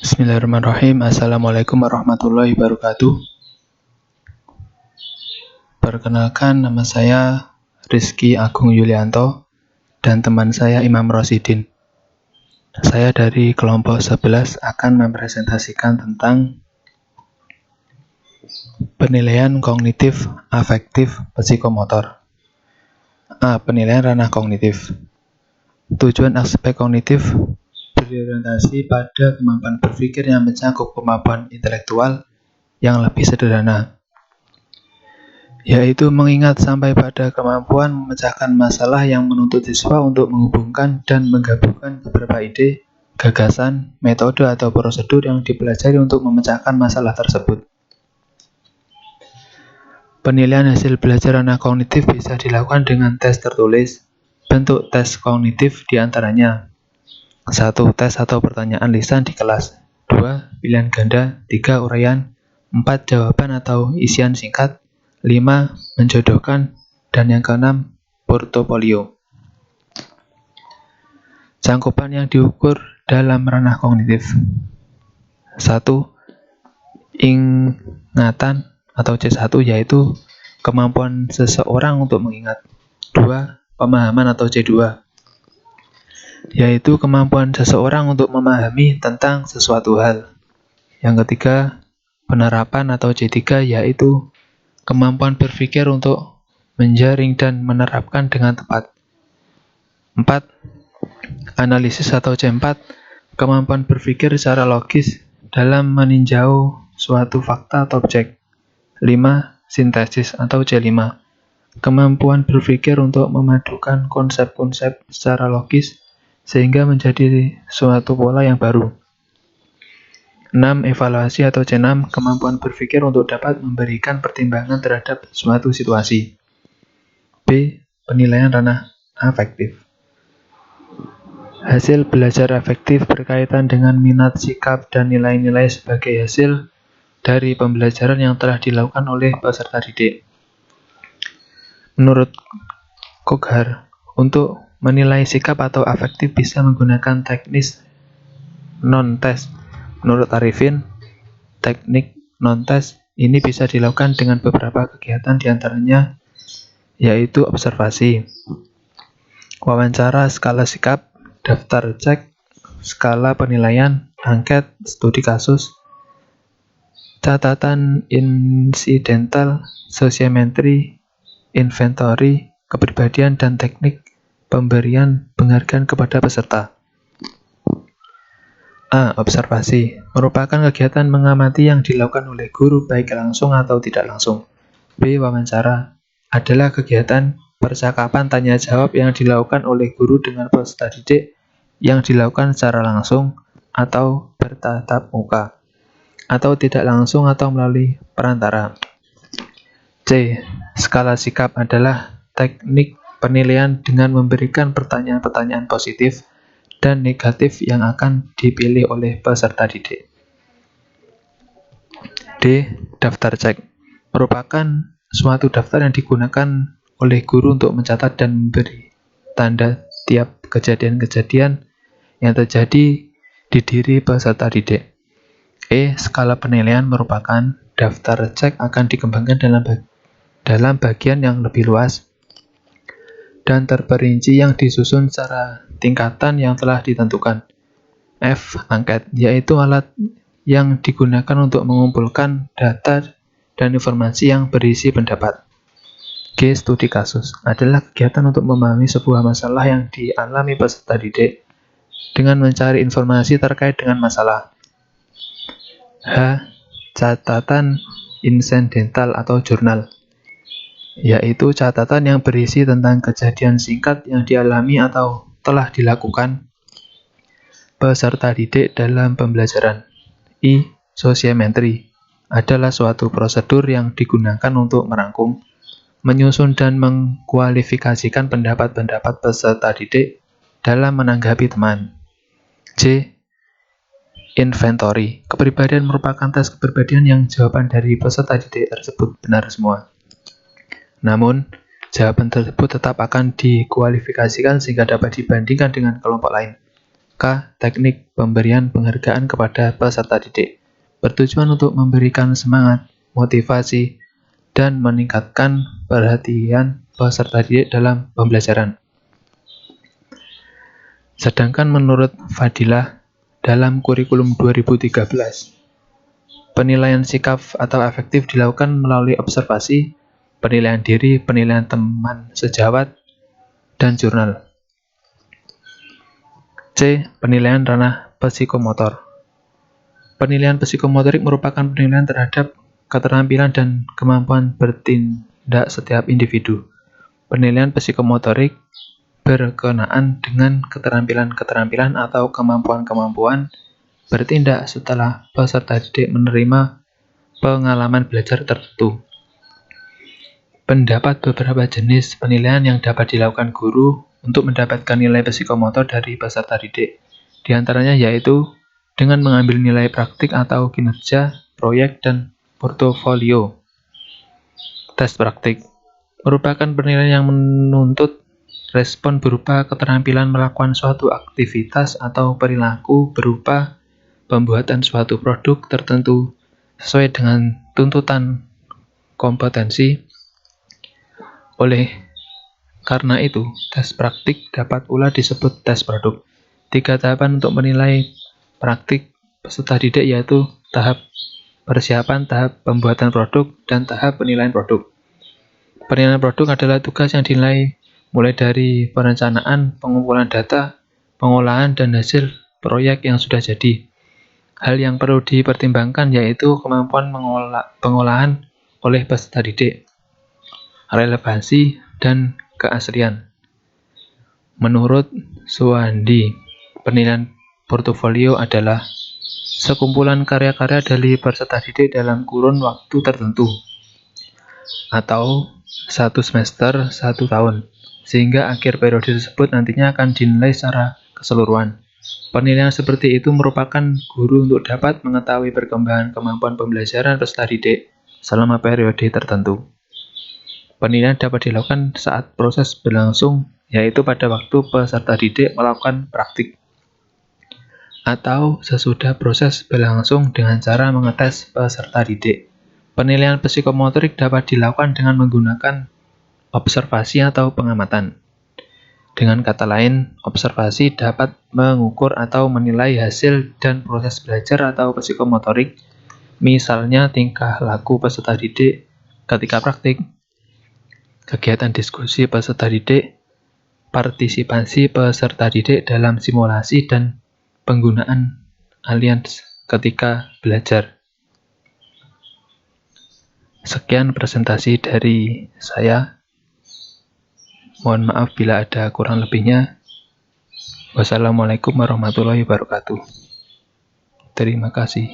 Bismillahirrahmanirrahim. Assalamualaikum warahmatullahi wabarakatuh. Perkenalkan, nama saya Rizky Agung Yulianto dan teman saya Imam Rosidin. Saya dari kelompok 11 akan mempresentasikan tentang penilaian kognitif afektif psikomotor. Penilaian ranah kognitif. Tujuan aspek kognitif berorientasi pada kemampuan berpikir yang mencakup kemampuan intelektual yang lebih sederhana, yaitu mengingat sampai pada kemampuan memecahkan masalah yang menuntut siswa untuk menghubungkan dan menggabungkan beberapa ide, gagasan, metode atau prosedur yang dipelajari untuk memecahkan masalah tersebut. Penilaian hasil belajar ranah kognitif bisa dilakukan dengan tes tertulis. Bentuk tes kognitif diantaranya 1. Tes atau pertanyaan lisan di kelas. 2. Pilihan ganda. 3. Uraian. 4. Jawaban atau isian singkat. 5. Menjodohkan. Dan yang keenam, portofolio. Cangkupan yang diukur dalam ranah kognitif. 1. Ingatan atau C1 yaitu kemampuan seseorang untuk mengingat. 2. Pemahaman atau C2 yaitu kemampuan seseorang untuk memahami tentang sesuatu hal. Yang ketiga, penerapan atau C3 yaitu kemampuan berpikir untuk menjaring dan menerapkan dengan tepat. 4. Analisis atau C4, kemampuan berpikir secara logis dalam meninjau suatu fakta atau objek. 5. Sintesis atau C5, kemampuan berpikir untuk memadukan konsep-konsep secara logis sehingga menjadi suatu pola yang baru. 6. Evaluasi atau C6, kemampuan berpikir untuk dapat memberikan pertimbangan terhadap suatu situasi. B. Penilaian ranah afektif. Hasil belajar afektif berkaitan dengan minat, sikap, dan nilai-nilai sebagai hasil dari pembelajaran yang telah dilakukan oleh peserta didik. Menurut Koghar, untuk menilai sikap atau afektif bisa menggunakan teknis non-tes. Menurut Arifin, teknik non-tes ini bisa dilakukan dengan beberapa kegiatan diantaranya yaitu observasi, wawancara, skala sikap, daftar cek, skala penilaian, angket, studi kasus, catatan insidental, sosiometri, inventory, kepribadian, dan teknik pemberian penghargaan kepada peserta. A. Observasi merupakan kegiatan mengamati yang dilakukan oleh guru baik langsung atau tidak langsung. B. Wawancara adalah kegiatan percakapan tanya jawab yang dilakukan oleh guru dengan peserta didik yang dilakukan secara langsung atau bertatap muka, atau tidak langsung atau melalui perantara. C. Skala sikap adalah teknik penilaian dengan memberikan pertanyaan-pertanyaan positif dan negatif yang akan dipilih oleh peserta didik. D. Daftar cek merupakan suatu daftar yang digunakan oleh guru untuk mencatat dan memberi tanda tiap kejadian-kejadian yang terjadi di diri peserta didik. E. Skala penilaian merupakan daftar cek akan dikembangkan dalam bagian yang lebih luas dan terperinci yang disusun secara tingkatan yang telah ditentukan. F. Angket, yaitu alat yang digunakan untuk mengumpulkan data dan informasi yang berisi pendapat. G. Studi kasus adalah kegiatan untuk memahami sebuah masalah yang dialami peserta didik dengan mencari informasi terkait dengan masalah. H. Catatan insidental atau jurnal, yaitu catatan yang berisi tentang kejadian singkat yang dialami atau telah dilakukan peserta didik dalam pembelajaran. I. Sosiometri adalah suatu prosedur yang digunakan untuk merangkum, menyusun dan mengkualifikasikan pendapat-pendapat peserta didik dalam menanggapi teman. J. Inventory, kepribadian merupakan tes kepribadian yang jawaban dari peserta didik tersebut benar semua. Namun, jawaban tersebut tetap akan dikualifikasikan sehingga dapat dibandingkan dengan kelompok lain. K. Teknik pemberian penghargaan kepada peserta didik. Bertujuan untuk memberikan semangat, motivasi, dan meningkatkan perhatian peserta didik dalam pembelajaran. Sedangkan menurut Fadilah, dalam kurikulum 2013, penilaian sikap atau afektif dilakukan melalui observasi, penilaian diri, penilaian teman sejawat, dan jurnal. C. Penilaian ranah psikomotor. Penilaian psikomotorik merupakan penilaian terhadap keterampilan dan kemampuan bertindak setiap individu. Penilaian psikomotorik berkenaan dengan keterampilan-keterampilan atau kemampuan-kemampuan bertindak setelah peserta didik menerima pengalaman belajar tertentu. Pendapat beberapa jenis penilaian yang dapat dilakukan guru untuk mendapatkan nilai psikomotor dari peserta didik. Di antaranya yaitu dengan mengambil nilai praktik atau kinerja, proyek, dan portofolio. Tes praktik merupakan penilaian yang menuntut respon berupa keterampilan melakukan suatu aktivitas atau perilaku berupa pembuatan suatu produk tertentu sesuai dengan tuntutan kompetensi. Oleh karena itu, tes praktik dapat pula disebut tes produk. 3 tahapan untuk menilai praktik peserta didik yaitu tahap persiapan, tahap pembuatan produk, dan tahap penilaian produk. Penilaian produk adalah tugas yang dinilai mulai dari perencanaan, pengumpulan data, pengolahan, dan hasil proyek yang sudah jadi. Hal yang perlu dipertimbangkan yaitu kemampuan pengolahan oleh peserta didik, relevansi, dan keaslian. Menurut Suwandi, penilaian portofolio adalah sekumpulan karya-karya dari peserta didik dalam kurun waktu tertentu, atau 1 semester, 1 tahun, sehingga akhir periode tersebut nantinya akan dinilai secara keseluruhan. Penilaian seperti itu merupakan guru untuk dapat mengetahui perkembangan kemampuan pembelajaran peserta didik selama periode tertentu. Penilaian dapat dilakukan saat proses berlangsung, yaitu pada waktu peserta didik melakukan praktik, atau sesudah proses berlangsung dengan cara mengetes peserta didik. Penilaian psikomotorik dapat dilakukan dengan menggunakan observasi atau pengamatan. Dengan kata lain, observasi dapat mengukur atau menilai hasil dan proses belajar atau psikomotorik, misalnya tingkah laku peserta didik ketika praktik, kegiatan diskusi peserta didik, partisipasi peserta didik dalam simulasi, dan penggunaan alians ketika belajar. Sekian presentasi dari saya. Mohon maaf bila ada kurang lebihnya. Wassalamualaikum warahmatullahi wabarakatuh. Terima kasih.